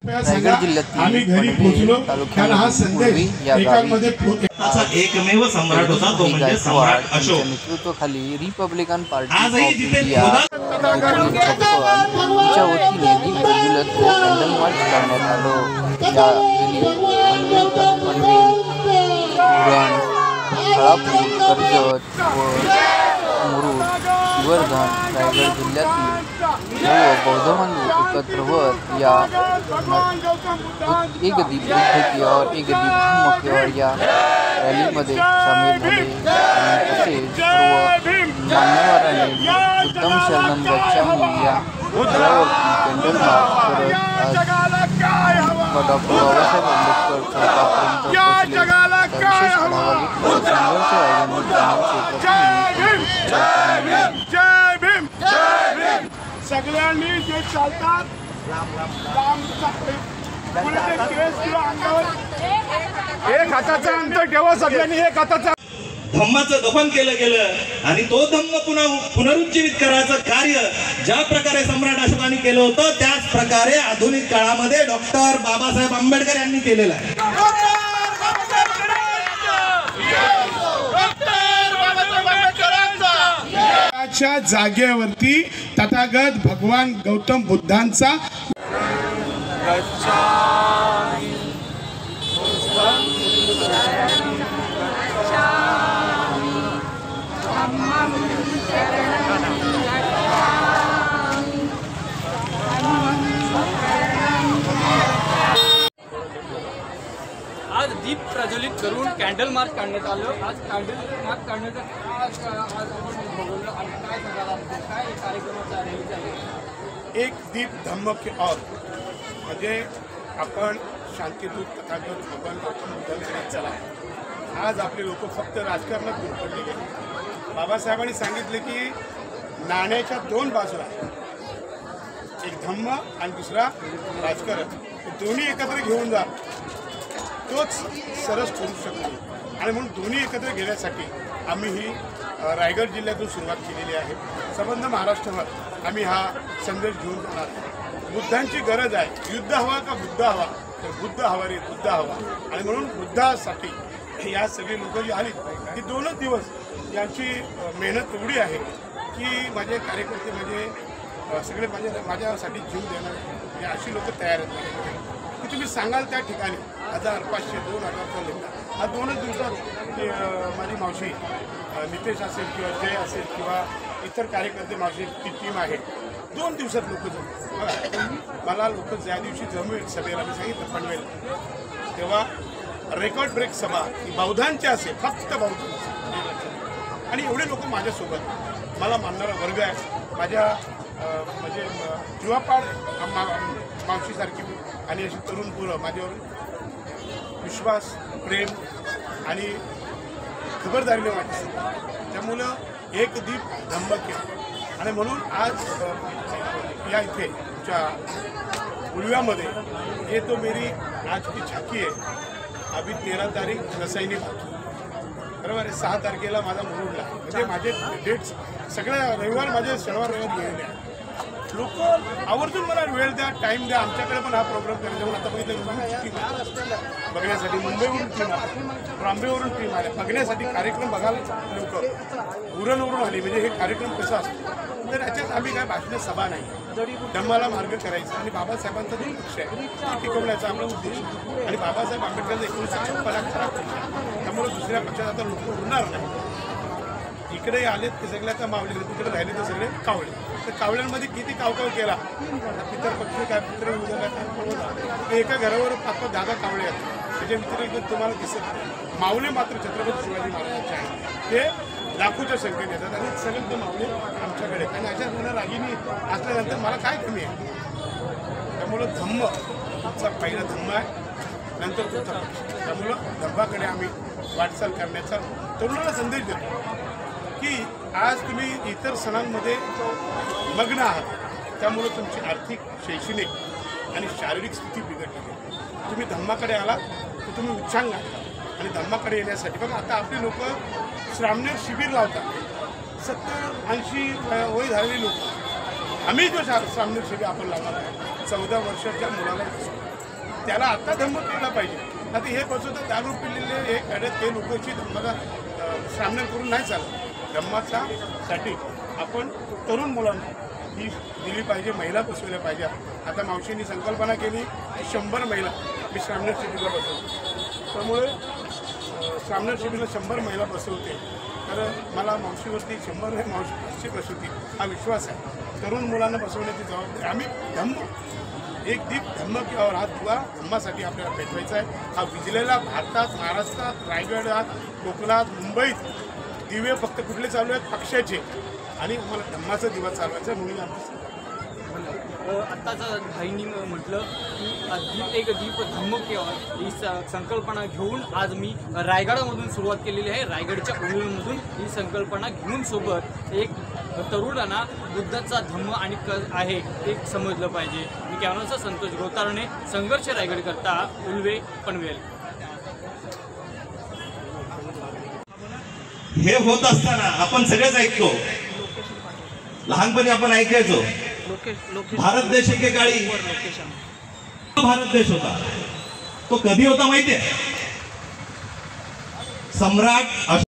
रायगड जिल्ह्यातील तालुक्यात एकमेव सम्राट होता तो म्हणजे सम्राट अशोक। नेतृत्वाखाली रिपब्लिकन पार्टी ऑफ इंडिया च्या वतीने दीप प्रज्वलित व कॅन्डल मार्च करण्यात आलं। यावेळी उरण, खालापूर, कर्जत व मुरुड, श्रीवर्धन, रायगड जिल्ह्यातील सर्व बौद्ध बांधव एकत्र होत या एक दीप युद्ध की और एक दीप धम्म की और या रॅलीमध्ये सामील झाले आणि तसेच सर्व मान्यवरांनी उत्तम शरणम गच्छामी या स्थळावरती कॅन्डल मार्च करत आज डॉक्टर बाबासाहेब आंबेडकर चौकापर्यंत पोहोचले। विशेष आढावा घेतला संघर्ष सगळ्यांनी जे चालतात एक हाताचा अंतर ठेवा, सगळ्यांनी एक हाताचा। धम्माचं दफन केलं गेलं आणि तो धम्म पुन्हा पुनरुज्जीवित करायचं कार्य ज्या प्रकारे सम्राट अशोकांनी केलं होतं त्याच प्रकारे आधुनिक काळामध्ये डॉक्टर बाबासाहेब आंबेडकर यांनी केलेलं आहे। जागेवरती तथागत भगवान गौतम बुद्धांचा आज दीप प्रज्वलित करून कॅन्डल मार्च काढण्यात आलं। आज कॅन्डल मार्च काढण्याचं काय सांगाल, काय कार्यक्रमाचा रॅली आहे? एक दीप धम्म की और म्हणजे आपण शांतीदूत तथागत भगवान गौतम बुद्धांकडे चला। आज आपले लोक फक्त राजकारणात गुरफटले गेले। बाबासाहेबांनी सांगितले की नाण्याच्या दोन बाजू आहेत, एक धम्म आणि दुसरा राजकारण। दोन्ही एकत्र घेऊन जा तोच सरस करू शकतो आणि म्हणून दोन्ही एकत्र घेण्यासाठी आम्ही ही रायगड जिल्ह्यातून सुरुवात केलेली आहे। संबंध महाराष्ट्रभर आम्ही हा संदेश घेऊन जाणार आहे। बुद्धांची गरज आहे, युद्ध हवा का बुद्ध हवा, तर बुद्ध हवा रे बुद्ध हवा। आणि म्हणून बुद्धासाठी या सगळी लोक जी आली ती 2च दिवस यांची मेहनत एवढी आहे की माझे कार्यकर्ते म्हणजे सगळे माझ्यासाठी जीव देणारे अशी लोक तयार आहेत की तुम्ही सांगाल त्या ठिकाणी 1000, 500, 2000 लेखा। हा 2च दिवसात माझी मावशी नितेश असेल किंवा जय असेल किंवा इतर कार्यकर्ते माझी ती टीम आहे, 2 दिवसात लोक जमू। मला लोक ज्या दिवशी जमेल सभेला मी सांगितलं पनवेल, तेव्हा रेकॉर्ड ब्रेक सभा ही बौद्धांची असेल, फक्त बौद्धांची आणि एवढे लोक माझ्यासोबत मला मानणारा वर्ग आहे। माझ्या म्हणजे जीवापाड मावशीसारखी आणि अशी तरुण पोरं माझ्यावर विश्वास, प्रेम आणि खबरदारीने माझ्यासोबत। त्यामुळं एक दीप धम्म केलं आणि म्हणून आज या इथे तुमच्या उलव्यामध्ये ये तो मेरी आज की झाकी आहे। अभी 13 तारीख रसायनी बाकी, बरोबर आहे। 6 तारखेला माझा मुरुडला आहे, म्हणजे माझे डेट्स सगळ्या रविवार माझे शनिवार रविवार गेलेले आहेत। लोक आवर्जून मला वेळ द्या, टाईम द्या, आमच्याकडे पण हा प्रोग्राम करायचा म्हणून आता बघितलं बघण्यासाठी मुंबईवरून टीम आली, बॉम्बेवरून टीम आल्या बघण्यासाठी, कार्यक्रम बघायला लोक उरणवरून आली। म्हणजे हे कार्यक्रम कसा असतो तर याच्यात आम्ही काय भाषण सभा नाही, धम्माला मार्ग करायचा आणि बाबासाहेबांचा जो पक्ष आहे तो टिकवण्याचा आपला उद्देश आणि बाबासाहेब आंबेडकरांचा 1956 खराब पक्ष, त्यामुळे दुसऱ्या पक्षात आता लोक उरणार नाही। इकडे आलेत ते सगळे आता मावले, तिकडे राहिले तर सगळे कावळे। तर कावळ्यांमध्ये किती कावकाव केला, पितर पक्षी काय पित्र एका घरावर 5-5, 10 कावळे आहेत, त्याचे मित्र एकदम तुम्हाला दिसत नाही। मावले मात्र छत्रपती शिवाजी महाराजांचे आहेत, ते लाखोच्या संख्येने येतात आणि सगळे ते मावले आमच्याकडे। आणि अशा जुन्या रागिनी असल्यानंतर मला काय कमी आहे, त्यामुळं धम्म तुमचा पहिला धम्म आहे, नंतर तुमचा पक्ष। त्यामुळं धम्माकडे आम्ही वाटचाल करण्याचा तरुणाला संदेश देतो की आज तुम्ही इतर सणांमध्ये मग्न आहात, त्यामुळे तुमची आर्थिक, शैक्षणिक आणि शारीरिक स्थिती बिघडली आहे। तुम्ही धम्माकडे आलात तर तुम्ही उच्चांग आहात आणि धम्माकडे येण्यासाठी बघा आता आपली लोक श्रामणेर शिबिर लावतात, 70-80 वय झालेली लोक। आम्ही जो श्रामणेर शिबिर आपण लावणार आहे 14 वर्षाच्या मुलाला त्याला आता धम्म केला पाहिजे. आता हे बसवतं दारू पिलेले हे काढत ते लोकांची धम्माला सामना करून नाही चालत. धम्माचा साठी आपण तरुण मुलांना ही दिली पाहिजे, महिला बसवल्या पाहिजे. आता मावशींनी संकल्पना केली की 100 महिला मी श्रामणेर शिबिरला बसवतो. त्यामुळे श्रामणेर शिबिरला 100 महिला बसवते. तर मला मावशीवरती 100 नाही मावशी 500 बसवतील हा विश्वास आहे. तरुण मुलांना बसवण्याची जबाबदारी आम्ही धम्म एक दीप धम्म की और हा दुवा धम्मासाठी आपल्याला पेटवायचा आहे. हा विजलेला भारतात, महाराष्ट्रात, रायगडात, कोकणात, मुंबईत दिवे फक्त कुठले चालू आहेत पक्षाचे आणि आम्हाला धम्माचा दिवा चालवायचा म्हणून आमचं आत्ताचा भाईंनी म्हटलं की दीप धम्म केव्हा ही संकल्पना घेऊन आज मी रायगडामधून सुरुवात केलेली आहे. रायगडच्या उलमधून ही संकल्पना घेऊन सोबत एक तरुणांना बुद्धाचा धम्म आणि आहे ते समजलं पाहिजे. मी कॅमेराचा संतोष गोतारणे, संघर्ष रायगड करता उल्वे पनवेल. हे होत असताना आपण सगळेच ऐकतो, लहानपणी आपण ऐकायचो भारत देश एकेकाळी भारत देश होता. तो कधी होता माहितीये? सम्राट